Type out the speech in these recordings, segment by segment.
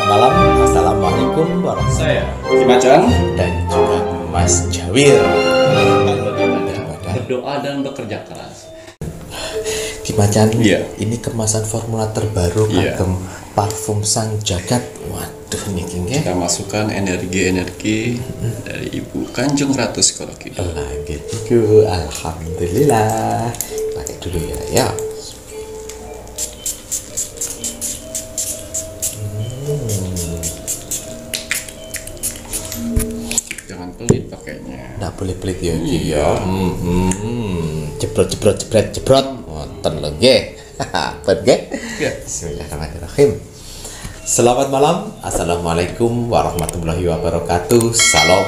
malam, assalamualaikum warahmatullahi Saya Kimacan dan juga Mas Jawir. berdoa dan bekerja keras. Kimacan, Iya. ini kemasan formula terbaru Iya. kagem parfum sang jagat. Waduh, nih kayaknya Kita masukkan energi-energi dari Ibu Kanjeng Ratu Segoro Kidul. lagi gitu. Alhamdulillah. Pakai dulu ya, ya. Jangan pelit pakainya. Nggak boleh pelit ya, Ki, Iya. ya. Jebrot, jebrot, jebrot, jebrot. Wonten lho nggih. Apa nggih? Ya. Bismillahirrahmanirrahim. Selamat malam. Assalamualaikum warahmatullahi wabarakatuh. Salam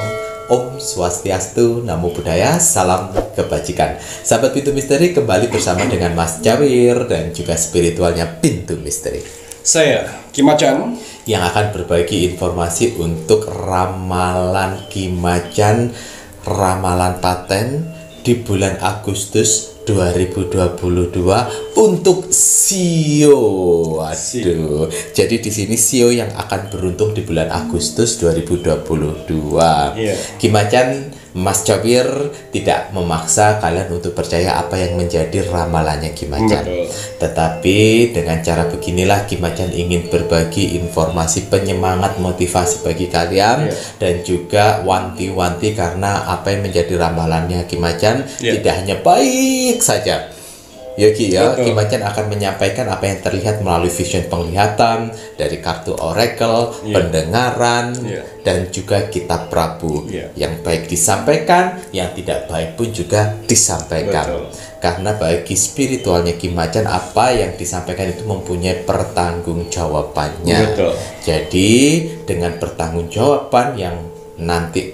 Om Swastiastu, Namo Buddhaya, salam kebajikan. Sahabat Pintu Misteri, kembali bersama dengan Mas Jawir dan juga spiritualnya Pintu Misteri Saya Kimacan. yang akan berbagi informasi untuk ramalan Kimacan, ramalan paten di bulan Agustus 2022 untuk Sio. Waduh. Jadi di sini Sio yang akan beruntung di bulan Agustus 2022. Iya. Kimacan, Mas Jawir tidak memaksa kalian untuk percaya apa yang menjadi ramalannya Kimacan. Betul. Tetapi dengan cara beginilah Kimacan ingin berbagi informasi penyemangat motivasi bagi kalian. Iya. Dan juga wanti-wanti karena apa yang menjadi ramalannya Kimacan Iya. tidak hanya baik saja. Ya Ki ya, Betul. Kimacan akan menyampaikan apa yang terlihat melalui vision penglihatan dari kartu oracle, Iya. pendengaran, Iya. dan juga kitab Prabu. Iya. Yang baik disampaikan, yang tidak baik pun juga disampaikan. Betul. Karena bagi spiritualnya Kimacan, apa yang disampaikan itu mempunyai pertanggungjawabannya. Betul. Jadi dengan pertanggungjawaban yang nanti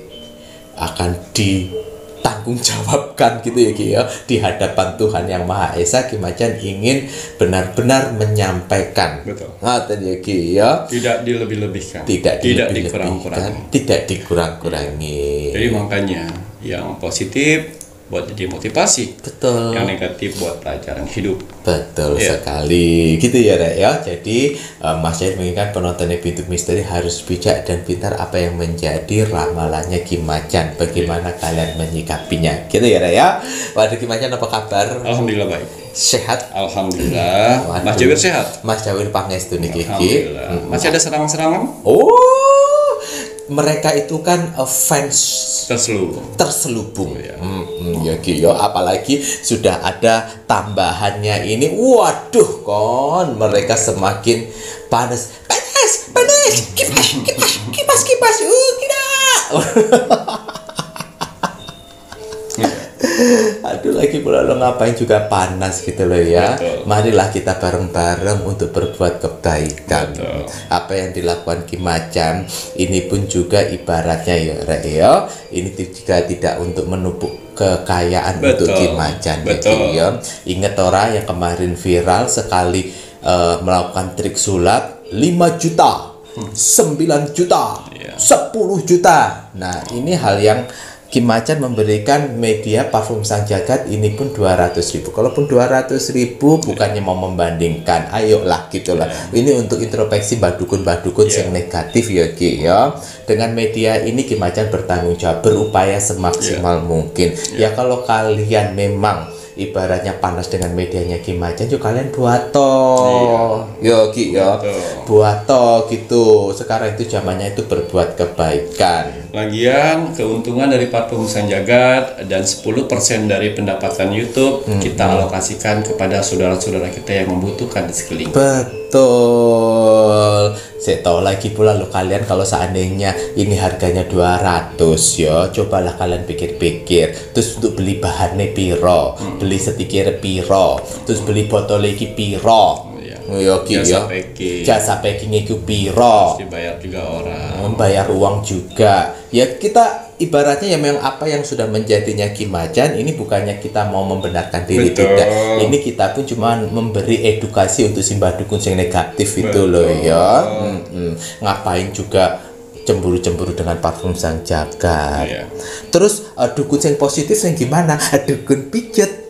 akan ditanggungjawabkan gitu ya Ki ya, di hadapan Tuhan Yang Maha Esa, Kimacan ingin benar-benar menyampaikan. Betul. Ngaten ya Ki ya. Tidak dilebih-lebihkan. Tidak dikurang-kurangkan. tidak dikurang-kurangi. Jadi makanya yang positif buat jadi motivasi, Betul. yang negatif buat pelajaran hidup. Betul Iya. sekali, gitu ya Rek ya. Jadi Mas Jahir mengingatkan penontonnya Pintu Misteri harus bijak dan pintar apa yang menjadi ramalannya Kimacan. Bagaimana kalian menyikapinya, gitu ya Rek ya. Waduh Kimacan, apa kabar? Alhamdulillah baik. Sehat? Alhamdulillah. Waduh. Mas Jawir sehat. Mas Jawir pangestu nih Kiki. Alhamdulillah. Masih ada serangan-serangan Oh, mereka itu kan fans terseluruh. terselubung. Iya. Ya Ki, ya, apalagi sudah ada tambahannya ini. Waduh, kon mereka semakin panas. Kipas. Aduh, lagi pula lo ngapain juga panas gitu loh ya. Betul. Marilah kita bareng-bareng untuk berbuat kebaikan. Betul. Apa yang dilakukan Kimacan ini pun juga ibaratnya ya Rek ya, ini juga tidak untuk menumpuk kekayaan Betul. untuk Kimacan ya, Betul. Ki, ya. Ingat orang yang kemarin viral sekali melakukan trik sulap 5 juta, 9 juta, Iya. 10 juta. Nah, ini hal yang Kimacan memberikan media parfum sang jagat ini pun 200.000. Kalaupun 200.000 bukannya mau membandingkan, ayolah gitulah. Ini untuk introspeksi badukun-badukun yang negatif ya Ki ya. Dengan media ini Kimacan bertanggung jawab, berupaya semaksimal mungkin. Ya kalau kalian memang ibaratnya panas dengan medianya Kimacan, juga kalian buat toh. Yo Ki ya. Betul. Buat toh gitu. Sekarang itu zamannya itu berbuat kebaikan. Lagian keuntungan dari parfum sang jagat dan 10% dari pendapatan YouTube kita alokasikan kepada saudara-saudara kita yang membutuhkan di sekeliling. Betul. Saya tahu lagi pula lo kalian kalau seandainya ini harganya 200 ya, cobalah kalian pikir-pikir. Terus untuk beli bahannya piro, beli setikir piro, terus beli botol lagi piro. Ya Ki ya. Jasa packing. Jasa packing itu piro. Dibayar juga orang. Membayar uang juga. Ya kita ibaratnya ya memang apa yang sudah menjadinya Kimacan ini bukannya kita mau membenarkan diri, Betul. tidak. Ini kita pun cuma memberi edukasi untuk simbah dukun yang negatif itu Betul. loh ya. Ngapain juga cemburu-cemburu dengan parfum sang jagat. Iya. Terus dukun yang positif yang gimana? Dukun pijet.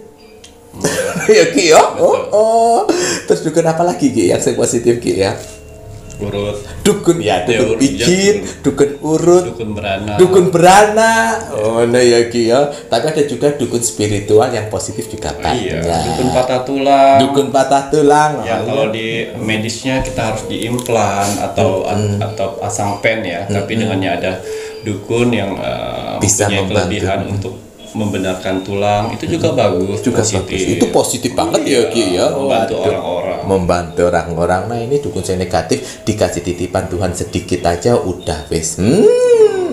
Ya Ki ya. Betul. Oh. Terus dukun apa lagi Ki yang positif Ki ya? urut, dukun ya, dukun urut, pijit, dukun urut, dukun berana. Oh nah ya Ki ya. Tapi ada juga dukun spiritual yang positif juga banyak. Iya, dukun patah tulang. Dukun patah tulang. Ya kalau di medisnya kita harus diimplan atau pasang pen ya. Tapi dengannya ada dukun yang bisa mempunyai kelebihan untuk membenarkan tulang, itu juga bagus, juga positif. bagus. Itu positif banget ya Ki ya. Membantu orang-orang. Membantu orang-orang. Nah ini dukun saya negatif, dikasih titipan Tuhan sedikit aja udah wes.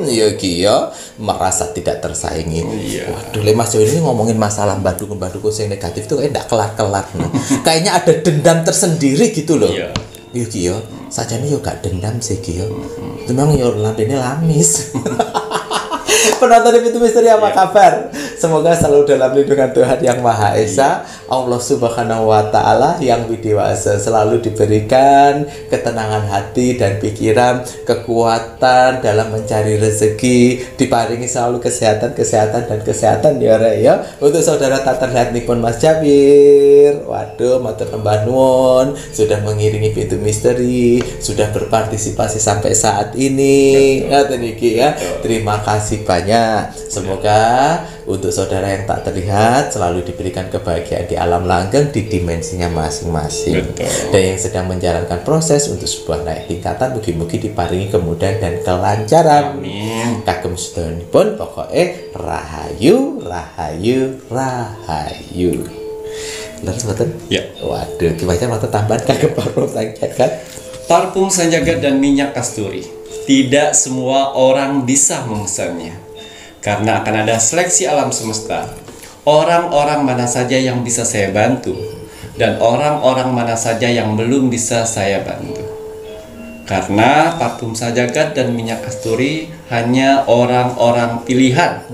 Ya Ki ya, merasa tidak tersaingi. Iya. Waduh, Mas Jo ini ngomongin masalah mbak dukun saya negatif tuh kayak enggak kelar-kelar. Kayaknya ada dendam tersendiri gitu loh. Iya. Iya Ki ya, sajane yo gak dendam sih Ki ya. Memang yo lambene lamis. Penonton Pintu Misteri apa kabar? Semoga selalu dalam lindungan Tuhan Yang Maha Esa. Allah Subhanahu wa Ta'ala yang widiwasa selalu diberikan ketenangan hati dan pikiran, kekuatan dalam mencari rezeki, diparingi selalu kesehatan ya Re ya. Untuk saudara tak terlihat nipun Mas Jabir, waduh matur nembah nuwun sudah mengiringi Pintu Misteri, sudah berpartisipasi sampai saat ini. Ngaten iki ya. Terima kasih banyak. Semoga untuk saudara yang tak terlihat selalu diberikan kebahagiaan di alam langgeng di dimensinya masing-masing. Dan yang sedang menjalankan proses untuk sebuah naik tingkatan, mugi-mugi diparingi kemudahan dan kelancaran. Amin. Kagem sedonipun pokoknya rahayu. Leres mboten? Ya. Waduh, gimana mata tambahan kagem parfum sang jagat? Parfum Sanjagat dan minyak kasturi. Tidak semua orang bisa memesannya. Karena akan ada seleksi alam semesta. Orang-orang mana saja yang bisa saya bantu dan orang-orang mana saja yang belum bisa saya bantu. Karena parfum Sanjagat dan minyak kasturi hanya orang-orang pilihan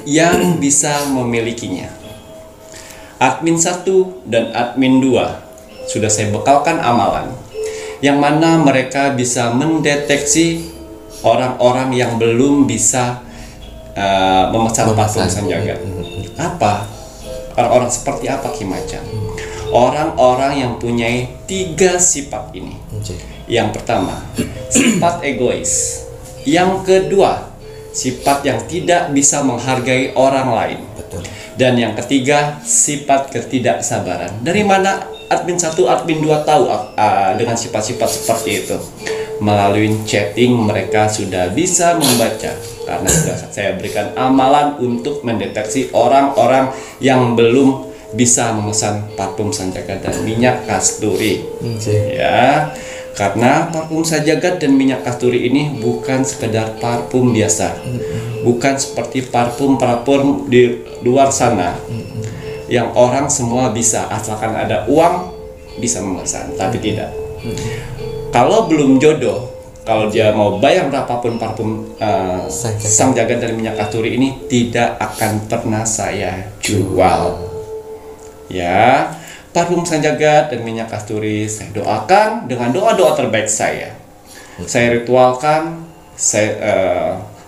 yang bisa memilikinya. Admin 1 dan admin 2 sudah saya bekalkan amalan yang mana mereka bisa mendeteksi orang-orang yang belum bisa memesan parfum Sanjagat. Apa? Orang-orang seperti apa Ki Macan? Orang-orang yang punya 3 sifat ini. Yang pertama, sifat egois. Yang kedua, sifat yang tidak bisa menghargai orang lain. Betul. Dan yang ketiga, sifat ketidaksabaran. Dari mana admin 1, admin 2 tahu dengan sifat-sifat seperti itu? Melalui chatting mereka sudah bisa membaca. Karena sudah saya berikan amalan untuk mendeteksi orang-orang yang belum bisa memesan parfum Sanjagat dan minyak kasturi. Ya, karena parfum Sanjagat dan minyak kasturi ini bukan sekedar parfum biasa. Bukan seperti parfum di luar sana. Yang orang semua bisa, asalkan ada uang bisa memesan, tapi tidak. Kalau belum jodoh, kalau dia mau bayar berapapun parfum Sanjagat dari minyak kasturi ini tidak akan pernah saya jual. Ya, parfum Sanjagat dan minyak kasturi saya doakan dengan doa-doa terbaik saya. Saya ritualkan, saya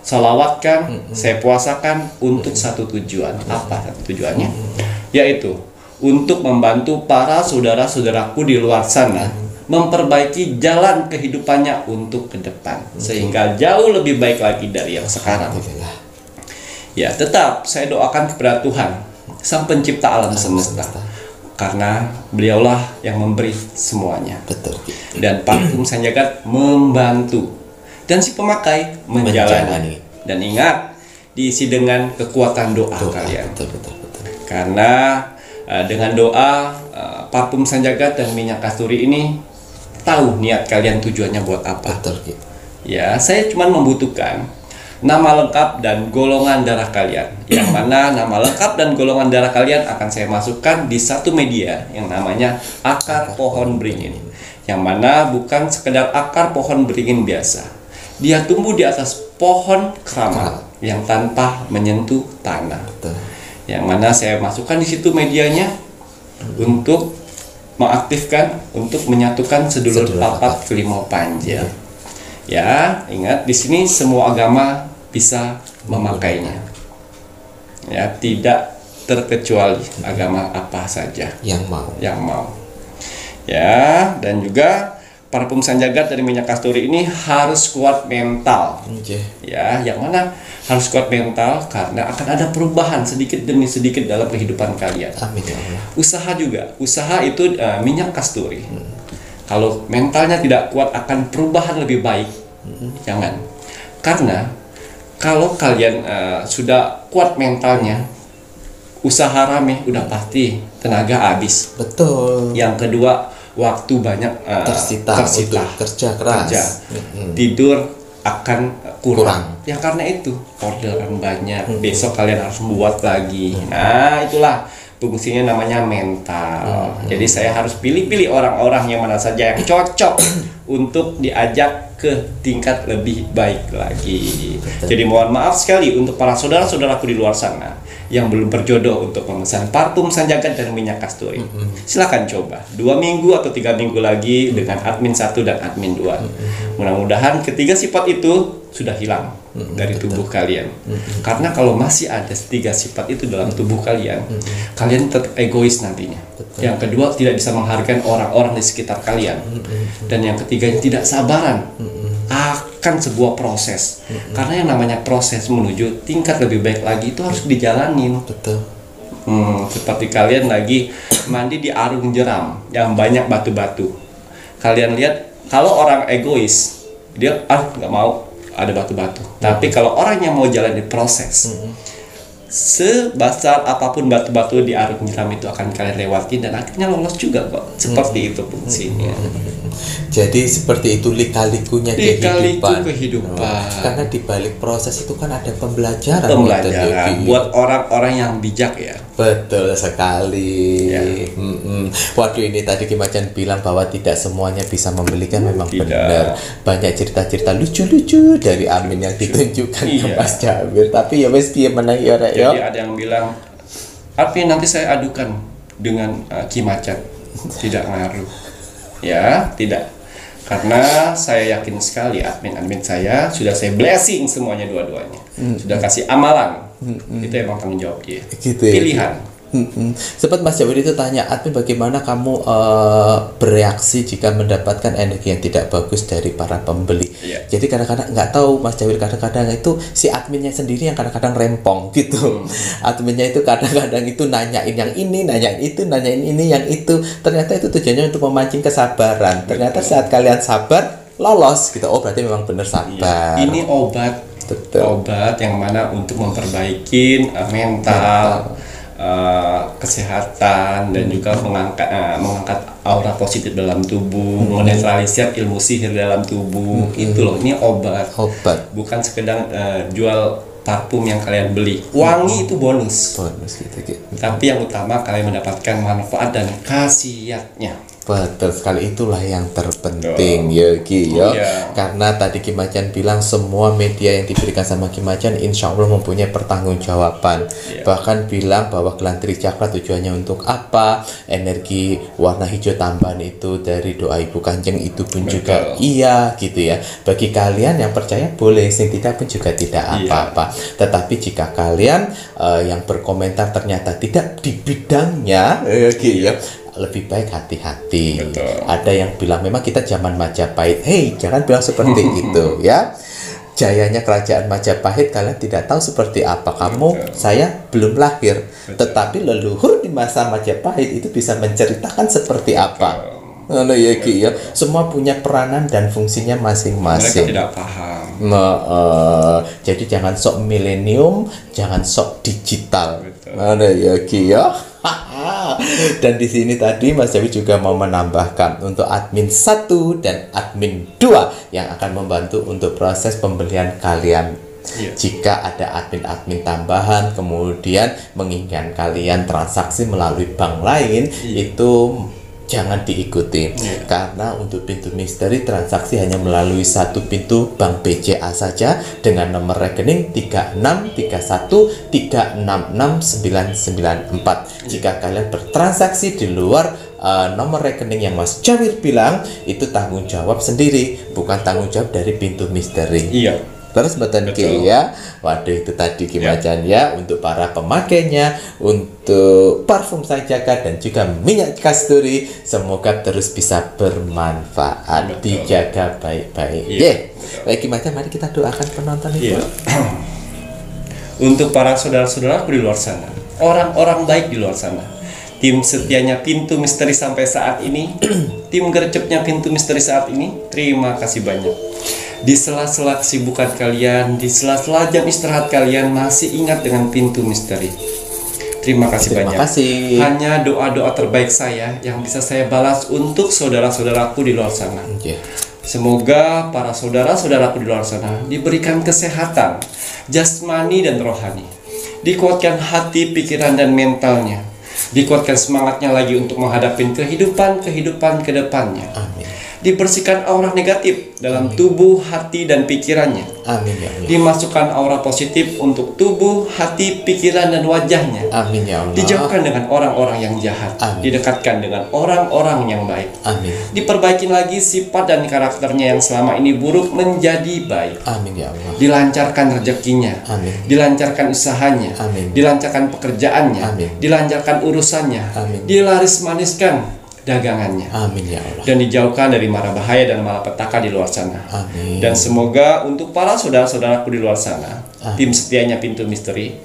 salawatkan, saya puasakan untuk satu tujuan. Apa satu tujuannya? Yaitu untuk membantu para saudara-saudaraku di luar sana memperbaiki jalan kehidupannya untuk ke depan sehingga jauh lebih baik lagi dari yang sekarang. Ya, tetap saya doakan kepada Tuhan Sang Pencipta alam semesta, karena Beliaulah yang memberi semuanya. Betul. Dan parfum Sanjagat membantu dan si pemakai menjalani. Dan ingat, diisi dengan kekuatan doa kalian. Betul. Karena dengan doa parfum Sanjagat dan minyak kasturi ini tahu niat kalian tujuannya buat apa. Betul. Ya, saya cuma membutuhkan nama lengkap dan golongan darah kalian. Yang mana nama lengkap dan golongan darah kalian akan saya masukkan di satu media yang namanya akar pohon beringin. Yang mana bukan sekedar akar pohon beringin biasa. Dia tumbuh di atas pohon keramat yang tanpa menyentuh tanah. Betul. Yang mana saya masukkan di situ medianya untuk mengaktifkan, untuk menyatukan sedulur papat Kelimau Panjel. Ya, ingat di sini semua agama bisa memakainya. Ya, tidak terkecuali agama apa saja yang mau. Ya, dan juga para pemesan jagat dari minyak kasturi ini harus kuat mental. Ya, yang mana harus kuat mental karena akan ada perubahan sedikit demi sedikit dalam kehidupan kalian. Amin ya Allah. Usaha juga, usaha itu minyak kasturi. Kalau mentalnya tidak kuat akan perubahan lebih baik. Jangan. Karena kalau kalian sudah kuat mentalnya, usaha rame udah pasti tenaga habis. Betul. Yang kedua, waktu banyak tersita untuk kerja keras. Tidur akan kurang. Ya karena itu orderan banyak. Besok kalian harus buat lagi. Nah, itulah fungsinya namanya mental. Jadi saya harus pilih-pilih orang-orang yang mana saja yang cocok untuk diajak ke tingkat lebih baik lagi. Betul. Jadi mohon maaf sekali untuk para saudara-saudaraku di luar sana yang belum berjodoh untuk memesan parfum Sanjagat dan minyak kasturi. Silakan coba 2 minggu atau 3 minggu lagi dengan admin 1 dan admin 2. Mudah-mudahan ketiga sifat itu sudah hilang dari tubuh kalian. Karena kalau masih ada 3 sifat itu dalam tubuh kalian, kalian tetap egois nantinya. Yang kedua, tidak bisa menghargai orang-orang di sekitar kalian. Dan yang ketiga, tidak sabaran akan sebuah proses. Karena yang namanya proses menuju tingkat lebih baik lagi itu harus dijalanin. Betul. Seperti kalian lagi mandi di arung jeram yang banyak batu-batu. Kalian lihat, kalau orang egois, dia nggak mau ada batu-batu. Tapi kalau orang yang mau jalan di proses, sebesar apapun batu-batu di arung jeram itu akan kalian lewati dan akhirnya lolos juga kok. Seperti itu fungsinya. Jadi seperti itu lika-likunya kehidupan. Karena di balik proses itu kan ada pembelajaran. Buat orang-orang yang bijak ya. Betul sekali. Ya. Waduh, ini tadi Kimacan bilang bahwa tidak semuanya bisa membelikan, memang benar. Banyak cerita-cerita lucu-lucu dari Amin yang ditunjukkan ke Mas Jawir. Tapi ya wes piye menang ya rek. Jadi ada yang bilang, "Amin, nanti saya adukan dengan Kimacan." Tidak ngaruh. Ya, tidak. Karena saya yakin sekali admin-admin saya sudah saya blessing semuanya dua-duanya. Sudah kasih amalan. Itu emang tanggung jawab dia. Gitu ya. Pilihan. Sempat Mas Jawir itu tanya, admin bagaimana kamu bereaksi jika mendapatkan energi yang tidak bagus dari para pembeli. Jadi kadang-kadang nggak tahu Mas Jawir, kadang-kadang itu si adminnya sendiri yang kadang-kadang rempong gitu. Adminnya itu kadang-kadang itu nanyain yang ini, nanyain itu, nanyain ini, yang itu. Ternyata itu tujuannya untuk memancing kesabaran. Ternyata saat kalian sabar, lolos gitu. Oh, berarti memang benar sabar. Ini obat. Betul. Obat yang mana untuk memperbaiki mental. Kesehatan dan juga mengangkat aura positif dalam tubuh, menetralisir ilmu sihir dalam tubuh. Itu loh, ini obat. Bukan sekedar jual parfum yang kalian beli. Wangi itu bonus gitu. Tapi yang utama kalian mendapatkan manfaat dan khasiatnya. Betul sekali, itulah yang terpenting ya Ki ya. Karena tadi Kimacan bilang semua media yang diberikan sama Kimacan insya Allah mempunyai pertanggungjawaban. Bahkan bilang bahwa gelang Tricakra tujuannya untuk apa, energi warna hijau tambahan itu dari doa Ibu Kanjeng itu pun juga iya gitu ya. Bagi kalian yang percaya boleh, yang tidak pun juga tidak apa-apa. Tetapi jika kalian yang berkomentar ternyata tidak di bidangnya lebih baik hati-hati. Ada yang bilang memang kita zaman Majapahit. Hei, jangan bilang seperti itu ya. Jayanya kerajaan Majapahit kalian tidak tahu seperti apa. Saya belum lahir. Tetapi leluhur di masa Majapahit itu bisa menceritakan seperti apa. Ya. Semua punya peranan dan fungsinya masing-masing. Mereka tidak paham. Jadi jangan sok milenium, jangan sok digital. Ya. Dan di sini tadi Mas Jawi juga mau menambahkan untuk admin 1 dan admin 2 yang akan membantu untuk proses pembelian kalian. Jika ada admin-admin tambahan kemudian menginginkan kalian transaksi melalui bank lain, itu jangan diikuti. Karena untuk pintu misteri transaksi hanya melalui satu pintu bank BCA saja dengan nomor rekening 3631366994. Jika kalian bertransaksi di luar nomor rekening yang Mas Jawir bilang, itu tanggung jawab sendiri, bukan tanggung jawab dari pintu misteri. terus mboten ki ya. Waduh, itu tadi Ki Macan ya untuk para pemakainya, untuk parfum Sang Jagat dan juga minyak kasturi, semoga terus bisa bermanfaat. Dijaga baik-baik. Baik Ki Macan, mari kita doakan penonton itu. Untuk para saudara-saudaraku di luar sana, orang-orang baik di luar sana, tim setianya Pintu Misteri sampai saat ini, tim gercepnya Pintu Misteri saat ini, terima kasih banyak. Di sela-sela kesibukan kalian, di sela-sela jam istirahat kalian masih ingat dengan Pintu Misteri. Terima kasih banyak. Hanya doa-doa terbaik saya yang bisa saya balas untuk saudara-saudaraku di luar sana. Semoga para saudara-saudaraku di luar sana diberikan kesehatan jasmani dan rohani, dikuatkan hati, pikiran, dan mentalnya, dikuatkan semangatnya lagi untuk menghadapi kehidupan ke depannya. Amin. Dibersihkan aura negatif dalam tubuh, hati, dan pikirannya. Amin ya Allah. Dimasukkan aura positif untuk tubuh, hati, pikiran, dan wajahnya. Amin ya Allah. Dijauhkan dengan orang-orang yang jahat. Amin. Didekatkan dengan orang-orang yang baik. Amin. Diperbaiki lagi sifat dan karakternya yang selama ini buruk menjadi baik. Amin ya Allah. Dilancarkan rezekinya. Amin. Dilancarkan usahanya. Amin. Dilancarkan pekerjaannya. Amin. Dilancarkan urusannya. Amin. Dilaris maniskan dagangannya. Amin ya Allah. Dan dijauhkan dari mara bahaya dan malapetaka di luar sana. Amin. Dan semoga untuk para saudara-saudaraku di luar sana, tim setianya Pintu Misteri,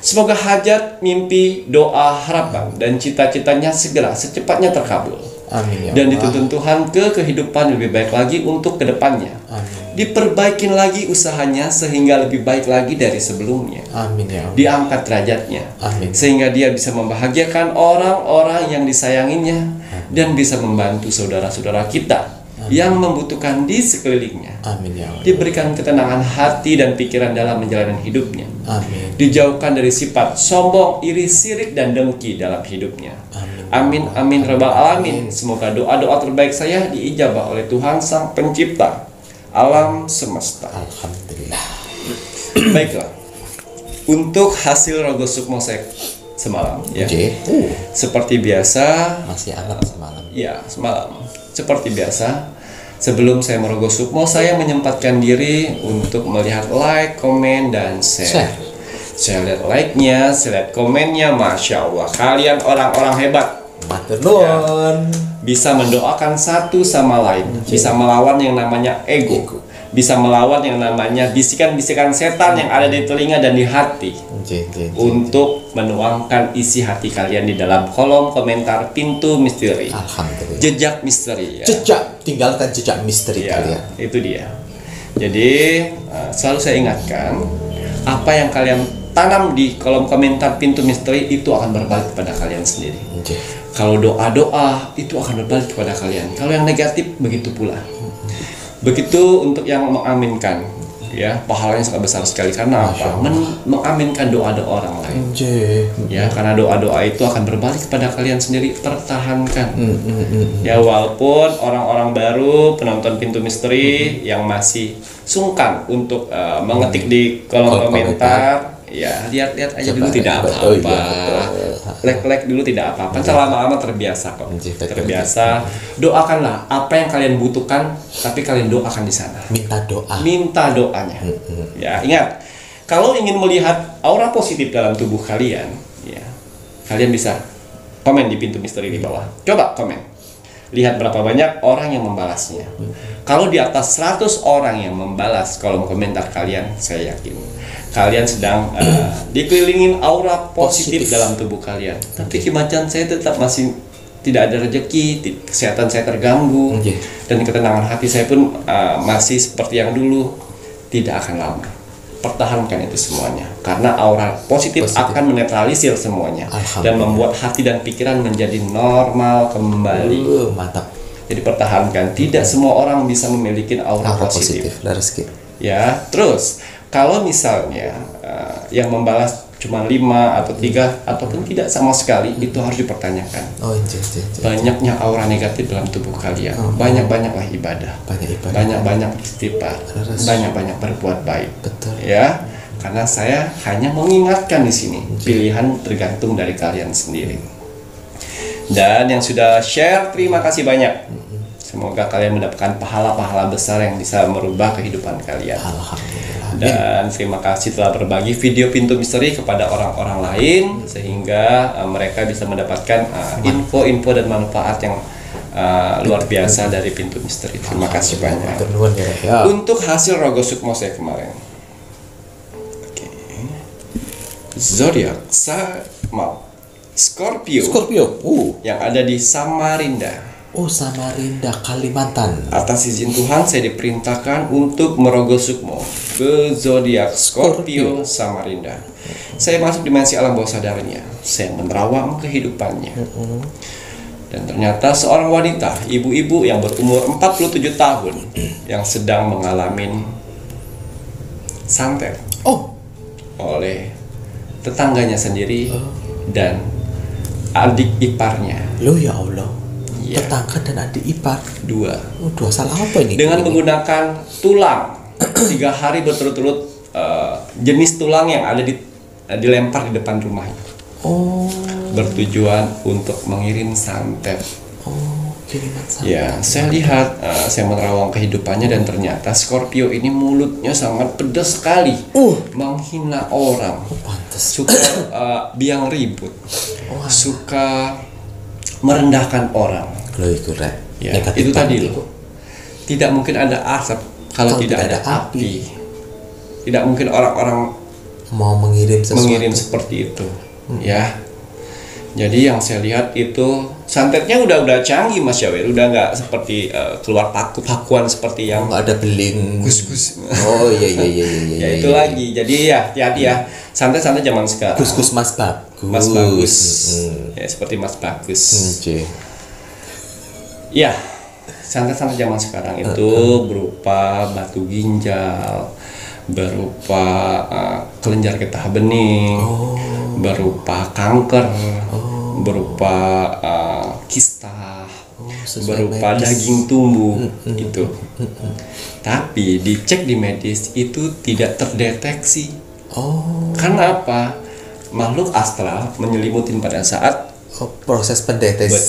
semoga hajat, mimpi, doa, harapan, dan cita-citanya segera secepatnya terkabul. Amin ya Allah. Dan dituntun Tuhan ke kehidupan lebih baik lagi untuk kedepannya. Amin. Diperbaikin lagi usahanya sehingga lebih baik lagi dari sebelumnya. Amin ya Allah. Diangkat derajatnya. Amin. Sehingga dia bisa membahagiakan orang-orang yang disayanginya dan bisa membantu saudara-saudara kita yang membutuhkan di sekelilingnya. Amin ya Allah. Diberikan ketenangan hati dan pikiran dalam menjalani hidupnya. Amin. Dijauhkan dari sifat sombong, iri, sirik, dan dengki dalam hidupnya. Amin. Amin, amin, rabbal alamin. Semoga doa-doa terbaik saya diijabah oleh Tuhan Sang Pencipta alam semesta. Alhamdulillah. Baiklah, untuk hasil Rogo Sukmo semalam, ya. Seperti biasa, Masih alat semalam. ya semalam. Seperti biasa, sebelum saya merogoh sukmo, saya menyempatkan diri untuk melihat like, komen, dan share. Saya lihat like-nya, saya lihat komennya, Masya Allah, kalian orang-orang hebat. Matur nuwun. Bisa mendoakan satu sama lain, bisa melawan yang namanya ego, bisa melawan yang namanya bisikan-bisikan setan yang ada di telinga dan di hati, untuk menuangkan isi hati kalian di dalam kolom komentar Pintu Misteri. Alhamdulillah. Jejak misteri, ya. Jejak, tinggalkan jejak misteri Ya, kalian. itu dia. Jadi selalu saya ingatkan, apa yang kalian tanam di kolom komentar Pintu Misteri itu akan berbalik kepada kalian sendiri. Kalau doa-doa itu akan berbalik kepada kalian. Kalau yang negatif begitu pula. Begitu untuk yang mengaminkan, ya, pahalanya sangat besar sekali. Karena apa? Mengaminkan doa-doa orang lain. Ya, karena doa-doa itu akan berbalik kepada kalian sendiri. Pertahankan. Ya, walaupun orang-orang baru penonton Pintu Misteri yang masih sungkan untuk mengetik di kolom komentar, ya lihat-lihat aja dulu, tidak apa-apa. Like dulu tidak apa-apa. Lama-lama terbiasa kok. Terbiasa. Doakanlah apa yang kalian butuhkan, tapi kalian doakan di sana. Minta doanya. Ya, ingat, kalau ingin melihat aura positif dalam tubuh kalian, ya, kalian bisa komen di Pintu Misteri di bawah. Coba komen. Lihat berapa banyak orang yang membalasnya. Kalau di atas 100 orang yang membalas kolom komentar kalian, saya yakin kalian sedang dikelilingin aura positif dalam tubuh kalian. Tapi Ki Macan, saya tetap masih tidak ada rezeki, kesehatan saya terganggu, dan ketenangan hati saya pun masih seperti yang dulu. Tidak akan lama. Pertahankan itu semuanya, karena aura positif akan menetralisir semuanya dan membuat hati dan pikiran menjadi normal kembali. Mantap. Jadi pertahankan. Tidak semua orang bisa memiliki aura positif. Ya, terus kalau misalnya yang membalas cuma 5 atau 3 ataupun tidak sama sekali, itu harus dipertanyakan. Banyaknya aura negatif dalam tubuh kalian. Banyak-banyaklah ibadah. Banyak-banyak istighfar. Banyak-banyak berbuat baik. Ya, karena saya hanya mengingatkan di sini. Pilihan tergantung dari kalian sendiri. Dan yang sudah share, terima kasih banyak. Semoga kalian mendapatkan pahala-pahala besar yang bisa merubah kehidupan kalian. Alhamdulillah. Dan terima kasih telah berbagi video pintu misteri kepada orang-orang lain sehingga mereka bisa mendapatkan info-info dan manfaat yang luar biasa dari pintu misteri. Terima kasih banyak. Untuk hasil Rogo Sukmo saya kemarin. Zodiak Scorpio. Yang ada di Samarinda. Samarinda, Kalimantan. Atas izin Tuhan saya diperintahkan untuk merogoh sukmo ke zodiak Scorpio Samarinda. Saya masuk dimensi alam bawah sadarnya. Saya menerawang kehidupannya. Dan ternyata seorang wanita, ibu-ibu yang berumur 47 tahun yang sedang mengalami santet oleh tetangganya sendiri dan adik iparnya. Loh ya Allah. Tetangga dan adik ipar. Dua salah apa ini? Dengan menggunakan tulang 3 hari berturut-turut, jenis tulang yang ada dilempar di depan rumahnya. Bertujuan untuk mengirim santet. Kiriman santet. Ya, saya lihat, saya menerawang kehidupannya dan ternyata Scorpio ini mulutnya sangat pedas sekali, menghina orang, suka biang ribut, suka merendahkan orang. Ya, itu tadi loh. Tidak mungkin ada asap kalau tidak ada api. Tidak mungkin orang-orang mau mengirim seperti itu. Ya. Jadi yang saya lihat itu santetnya udah canggih Mas Yawir, udah nggak seperti keluar pakuan seperti yang nggak ada beling gus-gus. Iya. Ya itu lagi. Jadi ya hati-hati ya. Santet-santet zaman sekarang. Gus Mas Bagus. Mas Bagus. Ya seperti Mas Bagus. Ya, santet-santet zaman sekarang itu berupa batu ginjal, berupa kelenjar getah bening, berupa kanker, berupa kista, berupa daging tumbuh itu. Tapi dicek di medis itu tidak terdeteksi. Karena apa? Makhluk astral menyelimutin pada saat proses pendeteksian.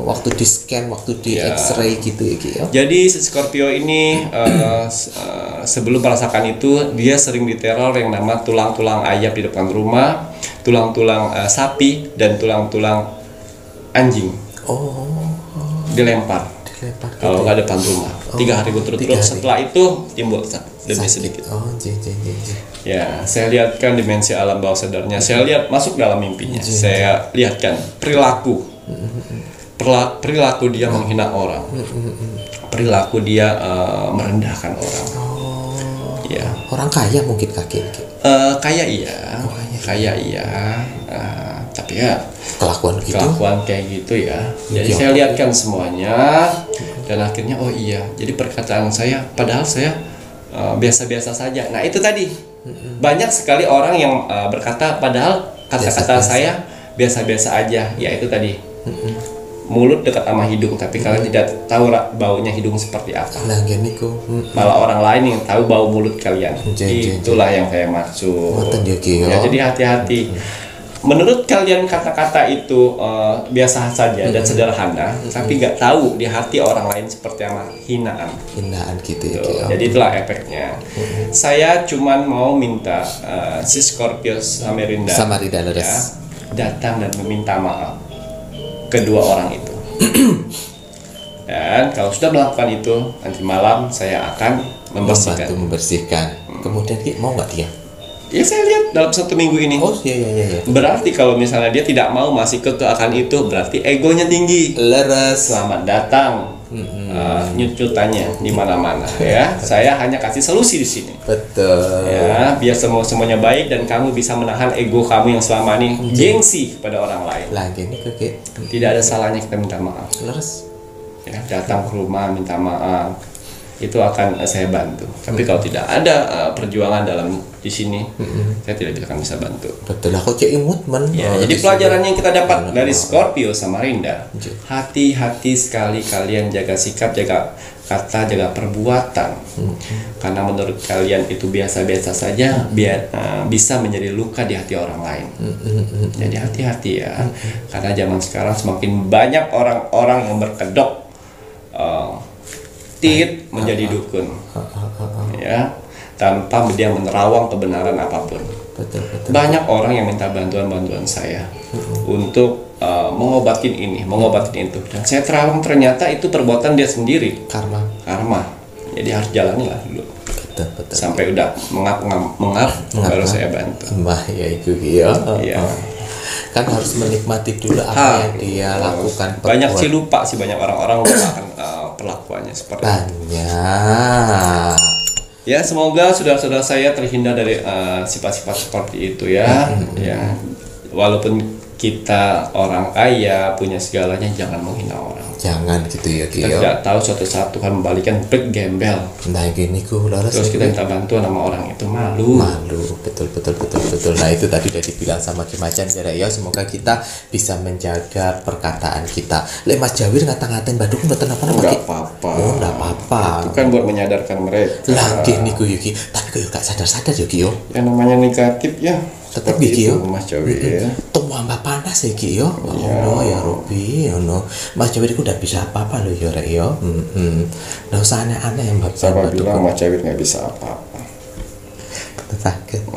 Waktu di scan, waktu di X-ray gitu ya. Jadi si Scorpio ini sebelum merasakan itu dia sering diteror yang nama tulang-tulang ayam di depan rumah, tulang-tulang sapi dan tulang-tulang anjing. Dilempar. Kalau nggak depan rumah. 3 hari berturut-turut. Setelah itu timbul lebih sedikit. Ya, saya lihatkan dimensi alam bawah sadarnya. Saya lihat masuk dalam mimpinya. Saya lihatkan perilaku dia menghina orang. Perilaku dia merendahkan orang. Ya. Orang kaya mungkin kakek. Kaya iya. Tapi ya kelakuan kayak gitu ya. Jadi saya lihatkan semuanya dan akhirnya jadi perkataan saya padahal saya biasa-biasa saja. Nah, itu tadi. Banyak sekali orang yang berkata padahal kata-kata saya biasa-biasa aja. Ya itu tadi. Mulut dekat sama hidung tapi kalian tidak tahu baunya hidung seperti apa. Malah orang lain yang tahu bau mulut kalian. Itulah yang saya maksud. Ya, jadi hati-hati. Menurut kalian kata-kata itu biasa saja dan sederhana, tapi nggak tahu di hati orang lain seperti apa hinaan gitu. Jadi itulah efeknya. Saya cuman mau minta si Scorpio Samarinda ya, datang dan meminta maaf kedua orang itu. Dan kalau sudah melakukan itu, nanti malam saya akan membersihkan. Kemudian mau nggak dia? Ya saya lihat dalam 1 minggu ini. Iya. Berarti kalau misalnya dia tidak mau masih akan itu, berarti egonya tinggi. Leres. Selamat datang. Nyucutannya di mana-mana ya. Saya hanya kasih solusi di sini. Betul. Ya, biar semuanya baik dan kamu bisa menahan ego kamu yang selama ini gengsi pada orang lain. Tidak ada salahnya kita minta maaf. Leres. Ya, datang ke rumah minta maaf. Itu akan saya bantu. Tapi kalau tidak ada perjuangan di sini, saya tidak akan bisa bantu. Betul, aku cek imut men. Ya, jadi pelajarannya yang kita dapat dari Scorpio Samarinda, hati-hati sekali kalian jaga sikap, jaga kata, jaga perbuatan. Karena menurut kalian itu biasa-biasa saja, biar bisa menjadi luka di hati orang lain. Jadi hati-hati ya. Karena zaman sekarang semakin banyak orang-orang yang berkedok tit menjadi dukun, ya, tanpa dia menerawang kebenaran apapun. Betul. Banyak orang yang minta bantuan saya untuk mengobatin ini, mengobatin itu, dan saya terawang ternyata itu perbuatan dia sendiri, Karma. Jadi harus jalani lah dulu. Betul. Sampai udah mengap baru saya bantu. Ya itu ya. Iya. Kan harus menikmati dulu apa yang dia lakukan. Banyak sih lupa sih, banyak orang-orang lupakan perlakuannya seperti itu. Banyak. Ya, semoga saudara-saudara saya terhindar dari sifat-sifat seperti itu ya. Ya, walaupun kita orang kaya punya segalanya, jangan menghina orang. Jangan gitu ya Kita Kio. tidak tahu suatu saat Tuhan membalikan gembel. Nah gini ku laras. Terus kita minta bantuan sama orang itu, malu. Betul. Nah itu tadi udah dibilang sama Ki Macan ya. Semoga kita bisa menjaga perkataan kita. Lek Mas Jawir ngata-ngatain baduk mboten apa-apa. Enggak apa-apa. Oh enggak apa-apa. Itu kan buat menyadarkan mereka. Lagi niku Yuki, tapi kok gak sadar-sadar Yuki yo. Yang namanya negatif ya. Tetap Seperti iki yo. itu, Mas Jawi ya. Tambah panas ya Ki yo. Oh ya Robi, no. Mas Jawir iku udah bisa apa-apa loh yo rek yo. Nggak usah aneh-aneh yang mbak. Siapa bilang Mas Jawi nggak bisa apa-apa? Sakit.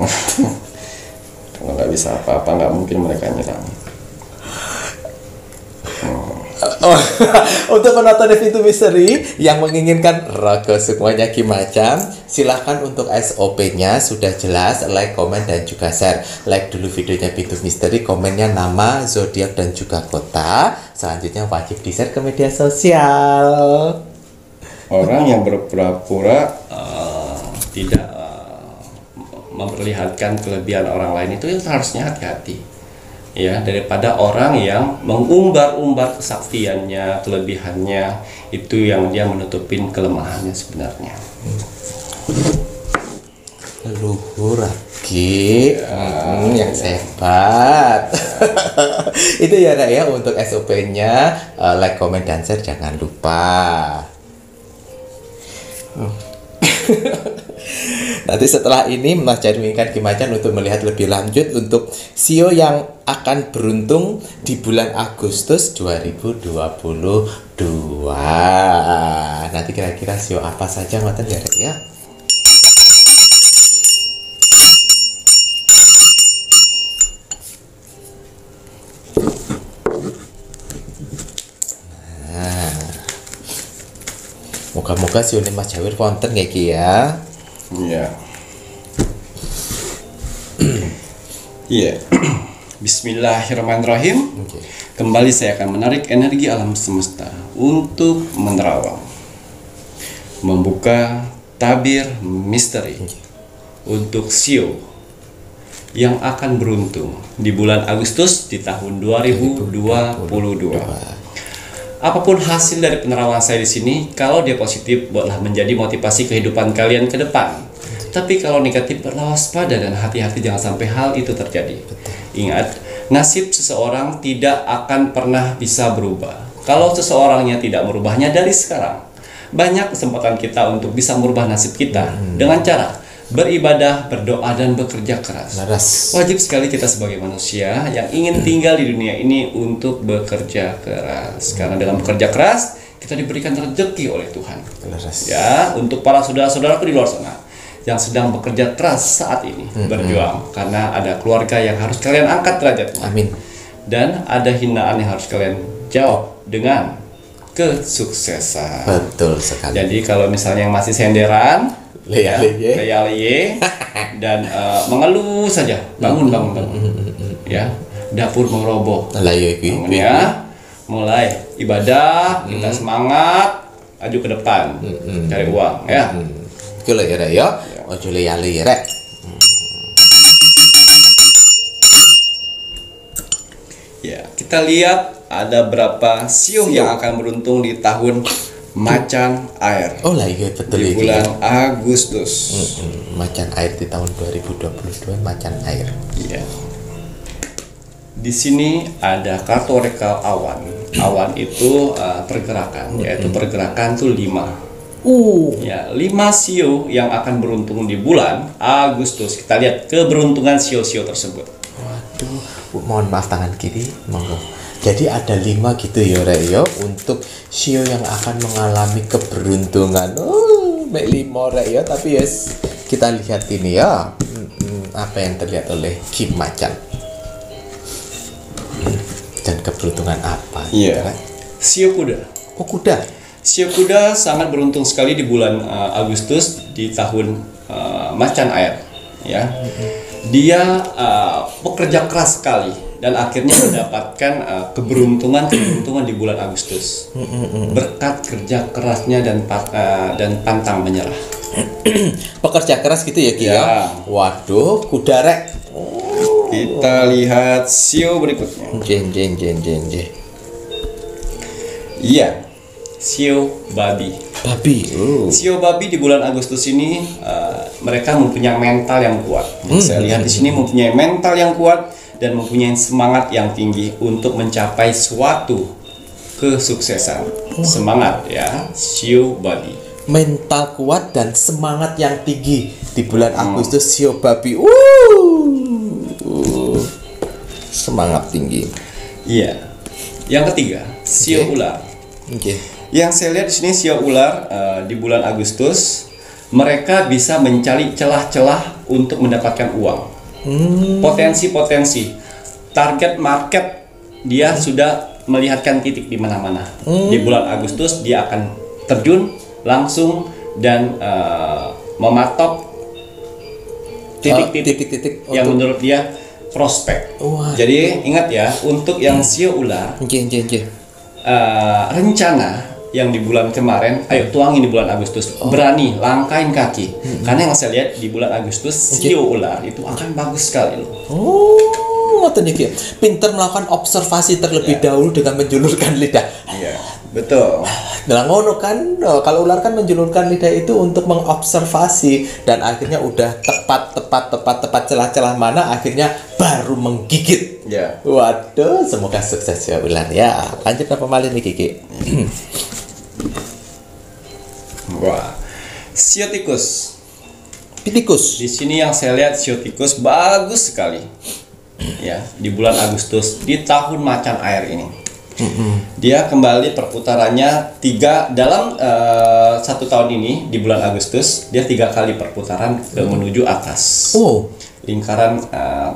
Kalau nggak bisa apa-apa, nggak mungkin mereka nyerang. Untuk penonton Devito Misteri yang menginginkan Rogo Sukmanya Ki Macan, silahkan untuk SOP-nya sudah jelas, like, komen, dan juga share. Like dulu videonya Devito Misteri, komennya nama, zodiak, dan juga kota. Selanjutnya wajib di-share ke media sosial. Orang yang berpura-pura tidak memperlihatkan kelebihan orang lain itu harusnya hati-hati. Ya, daripada orang yang mengumbar-umbar kesaktiannya, kelebihannya, itu yang dia menutupin kelemahannya sebenarnya. Leluhur lagi yang sebat. Itu ya Rek ya untuk SOP-nya, like, komen, dan share jangan lupa. Nanti setelah ini Mas Jari menginginkan Ki Macan untuk melihat lebih lanjut untuk sio yang akan beruntung di bulan Agustus 2022. Nanti kira-kira sio apa saja ngoten ya Rek ya. Moga-moga sio Mas Jawir wonten ya Ki ya. Iya. Iya. Bismillahirrahmanirrahim. Kembali saya akan menarik energi alam semesta untuk menerawang, membuka tabir misteri untuk sio yang akan beruntung di bulan Agustus di tahun 2022. Apapun hasil dari penerawangan saya di sini, kalau dia positif, buatlah menjadi motivasi kehidupan kalian ke depan. Tapi kalau negatif, berlah waspada dan hati-hati jangan sampai hal itu terjadi. Ingat, nasib seseorang tidak akan pernah bisa berubah kalau seseorangnya tidak merubahnya dari sekarang. Banyak kesempatan kita untuk bisa merubah nasib kita dengan cara beribadah, berdoa, dan bekerja keras. Wajib sekali kita sebagai manusia yang ingin tinggal di dunia ini untuk bekerja keras. Karena dengan bekerja keras, kita diberikan rezeki oleh Tuhan. Ya, untuk para saudara-saudaraku di luar sana yang sedang bekerja keras saat ini, berjuang. Karena ada keluarga yang harus kalian angkat derajatnya. Amin. Dan ada hinaan yang harus kalian jawab dengan kesuksesan. Betul sekali. Jadi kalau misalnya yang masih senderan, leye dan mengeluh saja, bangun, ya, dapur meroboh, bangun ya, mulai ibadah, kita semangat, maju ke depan, cari uang, ya. Kalau ya Rek ya, ojo leyali Rek. Ya, kita lihat ada berapa sio yang akan beruntung di tahun Macan Air. Oh lah iya betul di bulan Agustus. Macan Air di tahun 2022, Macan Air. Iya. Di sini ada kartu orakel awan. Awan itu pergerakan, yaitu pergerakan tuh 5. Ya, 5 sio yang akan beruntung di bulan Agustus. Kita lihat keberuntungan sio-sio tersebut. Waduh, mohon maaf tangan kiri, monggo. Jadi ada 5 gitu ya Rek yo untuk sio yang akan mengalami keberuntungan. Mek 5 Rek yo, tapi yes kita lihat ini ya. Apa yang terlihat oleh Kim Macan. Dan keberuntungan apa? Iya. Sio kuda. Oh, kuda. Sio kuda sangat beruntung sekali di bulan Agustus di tahun macan air. Ya, dia pekerja keras sekali dan akhirnya mendapatkan keberuntungan di bulan Agustus berkat kerja kerasnya dan pantang menyerah. Pekerja keras gitu ya Ki ya. Waduh, kuda Rek. Kita lihat sio berikutnya. Jeng. Iya, sio babi. Sio babi di bulan Agustus ini mereka mempunyai mental yang kuat. Saya lihat di sini mempunyai mental yang kuat dan mempunyai semangat yang tinggi untuk mencapai suatu kesuksesan. Semangat ya, sio babi. Mental kuat dan semangat yang tinggi di bulan Agustus sio babi. Semangat tinggi. Iya. Yang ketiga, sio ular. Yang saya lihat di sini sio ular di bulan Agustus mereka bisa mencari celah-celah untuk mendapatkan uang. Potensi target market dia sudah melihatkan titik di mana-mana. Di bulan Agustus dia akan terjun langsung dan mematok titik-titik yang menurut dia prospek. Jadi ingat ya, untuk yang sio ular rencana yang di bulan kemarin, ayo tuangin di bulan Agustus, berani langkain kaki. Karena yang saya lihat di bulan Agustus sio ular itu akan bagus sekali loh. Pinter melakukan observasi terlebih dahulu dengan menjulurkan lidah. Iya, betul. Nah ngono kan, kalau ular kan menjulurkan lidah itu untuk mengobservasi dan akhirnya udah tepat celah-celah mana akhirnya baru menggigit. Ya. Waduh, semoga sukses ya ular ya. Lanjut apa malin nih Kiki? Wah, sio tikus. Tikus. Di sini yang saya lihat sio tikus bagus sekali. Ya, di bulan Agustus di tahun macan air ini. Dia kembali perputarannya dalam 1 tahun ini di bulan Agustus dia 3 kali perputaran menuju atas. Lingkaran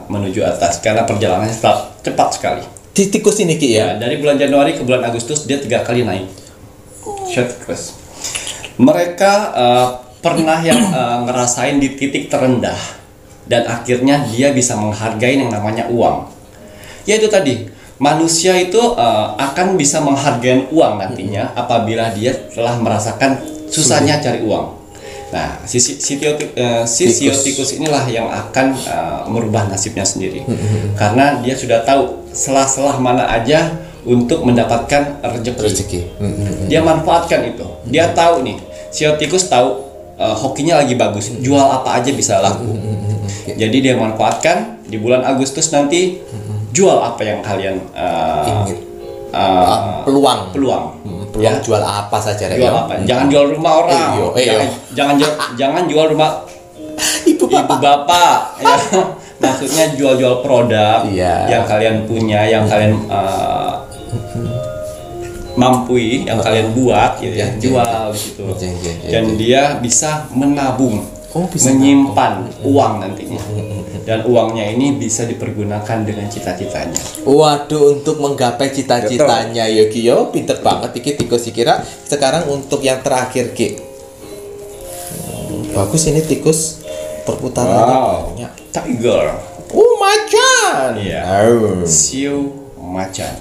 menuju atas karena perjalanannya cepat sekali. Di tikus ini Ki ya? Dari bulan Januari ke bulan Agustus dia 3 kali naik. Tikus. Mereka pernah yang ngerasain di titik terendah dan akhirnya dia bisa menghargai yang namanya uang. Yaitu tadi manusia itu akan bisa menghargai uang nantinya apabila dia telah merasakan susahnya cari uang. Nah, si sio tikus inilah yang akan merubah nasibnya sendiri. Karena dia sudah tahu selah-selah mana aja untuk mendapatkan rezeki. Dia manfaatkan itu. Dia tahu nih, sio tikus tahu hokinya lagi bagus, jual apa aja bisa laku. Jadi dia manfaatkan di bulan Agustus nanti jual apa yang kalian ingin. Peluang ya. Jual apa saja jual apa? Jangan jual rumah orang. Jangan jual rumah ibu bapak ya. Maksudnya jual produk yang kalian punya, yang kalian mampu, yang kalian buat gitu ya, jual gitu. Dan dia bisa menabung, menyimpan uang nantinya. Dan uangnya ini bisa dipergunakan dengan cita-citanya. Waduh, untuk menggapai cita-citanya Yogi yo, pinter banget iki tikus kira. Sekarang untuk yang terakhir Ki. Bagus ini tikus perputarannya banyak. Tiger. Macan. Iya. Sio macan.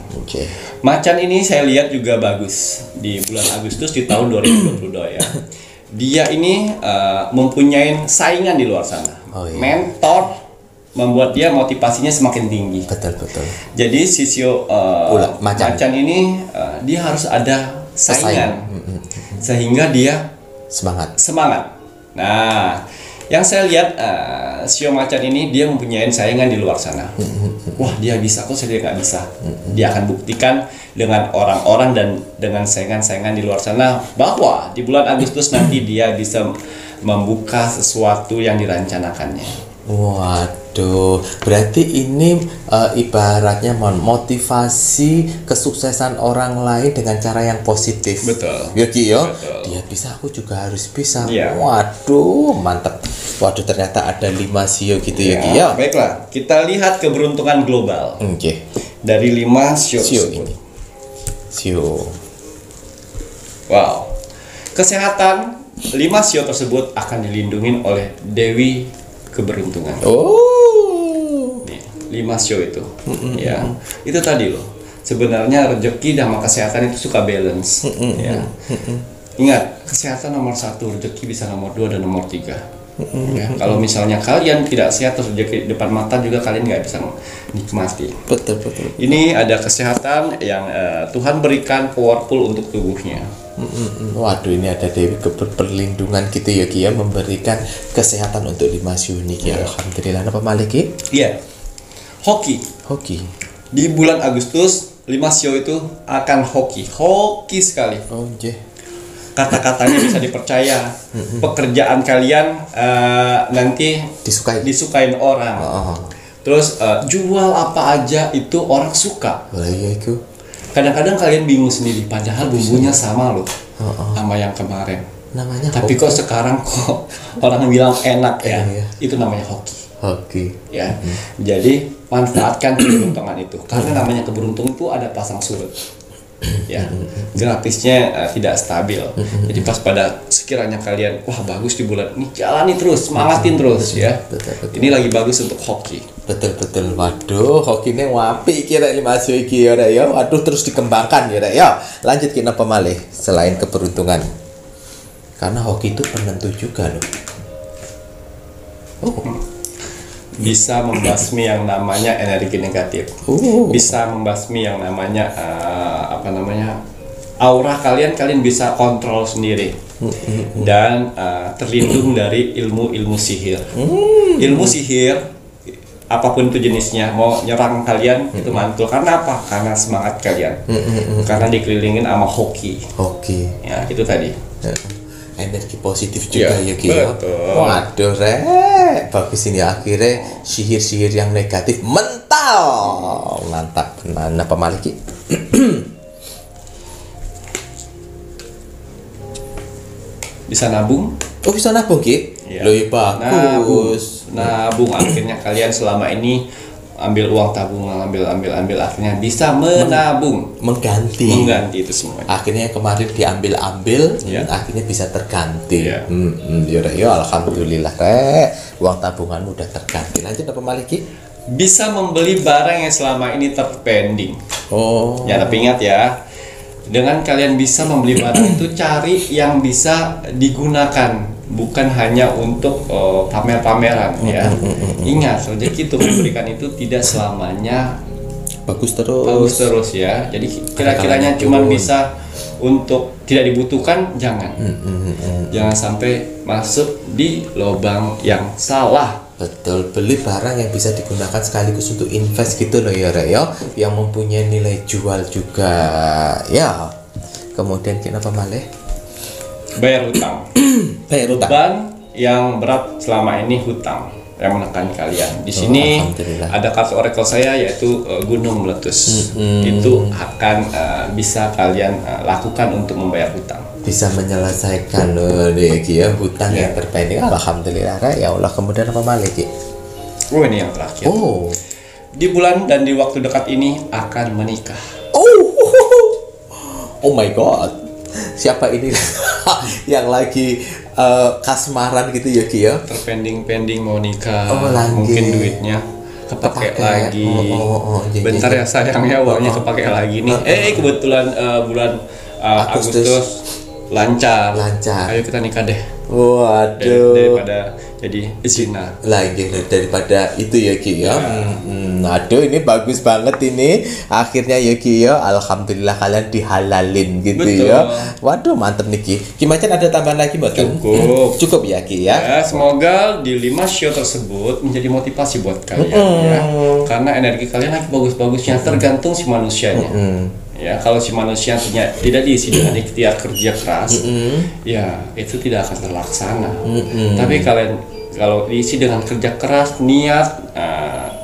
Macan ini saya lihat juga bagus di bulan Agustus di tahun 2022 ya. Dia ini mempunyai saingan di luar sana. Mentor membuat dia motivasinya semakin tinggi. Betul. Jadi si sio macan ini dia harus ada saingan sehingga dia semangat. Nah, yang saya lihat sio macan ini dia mempunyai saingan di luar sana. Wah, dia bisa, kok saya nggak bisa. Dia akan buktikan dengan orang-orang dan dengan saingan-saingan di luar sana bahwa di bulan Agustus nanti dia bisa membuka sesuatu yang dirancanakannya. Waduh, berarti ini ibaratnya motivasi kesuksesan orang lain dengan cara yang positif. Betul. Ya Ki ya, Betul. dia bisa, aku juga harus bisa. Iya. Waduh, mantap. Waduh, ternyata ada 5 sio gitu ya Ki ya. Baiklah, kita lihat keberuntungan global Oke, dari 5 sio sio tersebut. ini. Sio. Wow. Kesehatan 5 sio tersebut akan dilindungi oleh Dewi Keberuntungan. Oh. Nih, 5 sio itu. Ya. Itu tadi loh. Sebenarnya rezeki sama kesehatan itu suka balance, ya. Ingat, kesehatan nomor 1, rezeki bisa nomor 2 dan nomor 3. Ya, kalau misalnya kalian tidak sehat terus rezeki depan mata juga kalian nggak bisa nikmati. Betul, betul. Ini ada kesehatan yang Tuhan berikan powerful untuk tubuhnya. Waduh, ini ada Dewi Perlindungan gitu ya Ki ya, memberikan kesehatan untuk 5 sio ini Ki. Alhamdulillah. Apa Maliki? Iya. Hoki. Hoki. Di bulan Agustus 5 sio itu akan hoki sekali. Oh, je. Kata-katanya bisa dipercaya. Pekerjaan kalian nanti disukain orang. Oh. Terus jual apa aja itu orang suka. Lah iya itu. Kadang-kadang kalian bingung sendiri, padahal bumbunya sama loh sama yang kemarin. Namanya Tapi kok sekarang kok orang bilang enak ya? Iya. Itu namanya hoki. hoki. Ya, jadi manfaatkan keberuntungan itu. Karena namanya keberuntungan itu ada pasang surut. Ya, grafisnya tidak stabil. Jadi pas pada sekiranya kalian, wah bagus di bulan ini, jalani terus, semangatin terus ya. Betul. Ini lagi bagus untuk hoki. Betul. Waduh, hoki ini wapi kira lima iki ya ya. Waduh, terus dikembangkan ya ya. Lanjut kita apa malih selain keberuntungan. Karena hoki itu penentu juga loh. Oh. Bisa membasmi yang namanya energi negatif. Bisa membasmi yang namanya aura kalian bisa kontrol sendiri. Dan terlindung dari ilmu sihir. Ilmu sihir apapun itu jenisnya, mau nyerang kalian itu mantul. Karena apa? Karena semangat kalian. Karena dikelilingin sama hoki. Ya, itu tadi. Energi positif juga ya Ki. Betul. Waduh bagus ini akhirnya sihir-sihir yang negatif mental. Mantap. Nah, pemalih Ki. Bisa nabung. Oh, bisa nabung Ki? Ya. Loh, bagus. Nabung akhirnya kalian selama ini ambil uang tabungan, ambil akhirnya bisa menabung, mengganti itu semua. Akhirnya kemarin diambil, Ya. akhirnya bisa terganti. Ya. Ya, alhamdulillah uang tabungan udah terganti. Lanjut apa Maliki? Bisa membeli barang yang selama ini terpending. Oh. Ya, tapi ingat ya, dengan kalian bisa membeli barang itu cari yang bisa digunakan, bukan hanya untuk pamer-pameran ya. Ingat, rezeki itu memberikan itu tidak selamanya bagus terus ya. Jadi kira-kiranya cuma bisa untuk tidak dibutuhkan, jangan. Jangan sampai masuk di lubang yang salah. Betul, beli barang yang bisa digunakan sekaligus untuk invest gitu loh ya Rek ya, yang mempunyai nilai jual juga ya. Kemudian kenapa malih? Bayar hutang. Beban yang berat selama ini hutang yang menekan kalian. Di sini ada kartu oracle saya yaitu gunung meletus. Itu akan bisa kalian lakukan untuk membayar hutang. Bisa menyelesaikan hutang yang terpending. Alhamdulillah ya Allah. Kemudian apa malih Ki? Oh, ini yang terakhir. Oh. Di bulan dan di waktu dekat ini akan menikah. Oh my god. Siapa ini yang lagi kasmaran gitu ya Ki ya? Terpending mau nikah. Lagi. Mungkin duitnya kepake lagi. Bentar ya sayangnya uangnya kepake lagi nih. Kebetulan bulan Agustus lancar. Ayo kita nikah deh. Waduh. Daripada jadi zina. Lagi daripada itu ya Ki ya. Aduh, ini bagus banget ini. Akhirnya ya Ki ya, alhamdulillah kalian dihalalin gitu. Betul. Ya. Waduh, mantep nih Ki. Ki Macan ada tambahan lagi buat kan? Cukup ya Ki ya. Semoga di 5 show tersebut menjadi motivasi buat kalian ya. Karena energi kalian lagi bagus-bagusnya, tergantung si manusianya. Ya, kalau si manusia tidak diisi dengan ikhtiar kerja keras, ya itu tidak akan terlaksana. Tapi kalian Kalau diisi dengan kerja keras, niat,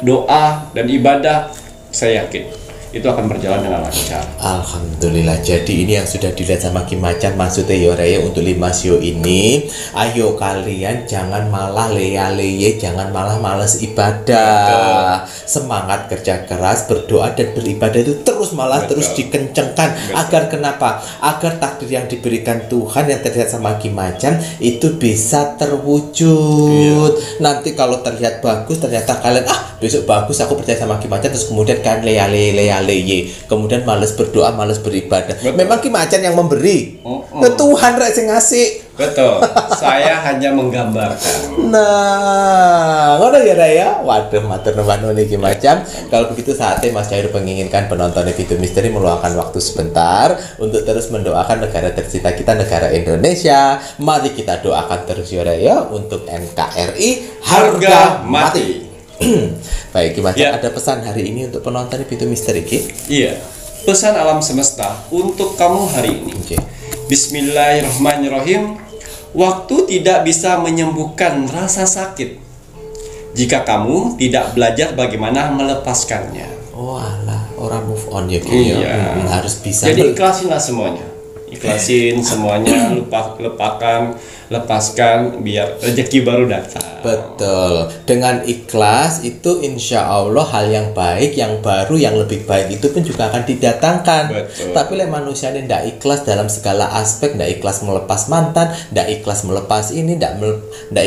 doa dan ibadah, saya yakin itu akan berjalan dengan lancar. Alhamdulillah. Jadi ini yang sudah dilihat sama Ki Macan, maksudnya Yoraya untuk 5 sio ini. Ayo kalian jangan malah leye-leye, jangan malah males ibadah. Semangat kerja keras, berdoa dan beribadah itu terus malah terus dikencengkan. Agar kenapa? Agar takdir yang diberikan Tuhan yang terlihat sama Ki Macan itu bisa terwujud. Nanti kalau terlihat bagus, ternyata kalian besok bagus, aku percaya sama Ki Macan, terus kemudian kalian leye-leye, kemudian males berdoa, males beribadah. Betul. Memang Ki Macan yang memberi. Tuhan rek sing ngasih. Betul. Saya hanya menggambarkan. Nah, ngono ya Raya. Waduh, matur nuwun Ki Macan. Kalau begitu saatnya Mas Cair menginginkan penonton Video Misteri meluangkan waktu sebentar untuk terus mendoakan negara tercinta kita, negara Indonesia. Mari kita doakan terus ya Raya untuk NKRI harga mati. Baik, Ki Macan, ada pesan hari ini untuk penonton Video Misteri, Ki? Iya, pesan alam semesta untuk kamu hari ini. Bismillahirrahmanirrahim. Waktu tidak bisa menyembuhkan rasa sakit jika kamu tidak belajar bagaimana melepaskannya. Oh alah, orang move on ya, Ki. Iya. Harus bisa. Jadi ikhlasinlah semuanya. Ikhlasin semuanya, lepaskan biar rezeki baru datang. Betul. Dengan ikhlas itu insya Allah hal yang baik, yang baru, yang lebih baik itu pun juga akan didatangkan. Betul. Tapi manusia ini tidak ikhlas dalam segala aspek, tidak ikhlas melepas mantan, tidak ikhlas melepas ini, tidak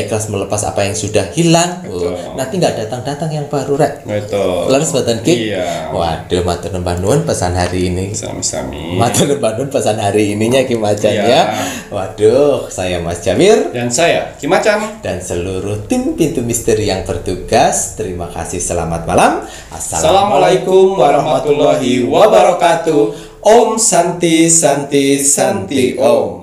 ikhlas melepas apa yang sudah hilang. Nanti nggak datang-datang yang baru, Rek. Betul. Lalu sebutan Ki. Iya. Waduh, matur nuwun pesan hari ini. Sami-sami. Matur nuwun pesan hari ininya Ki Macan ya. Waduh, saya Mas Jamir dan saya Ki Macan dan seluruh tim Pintu Misteri yang bertugas. Terima kasih, selamat malam. Assalamualaikum warahmatullahi wabarakatuh. Om Santi Santi Santi Om.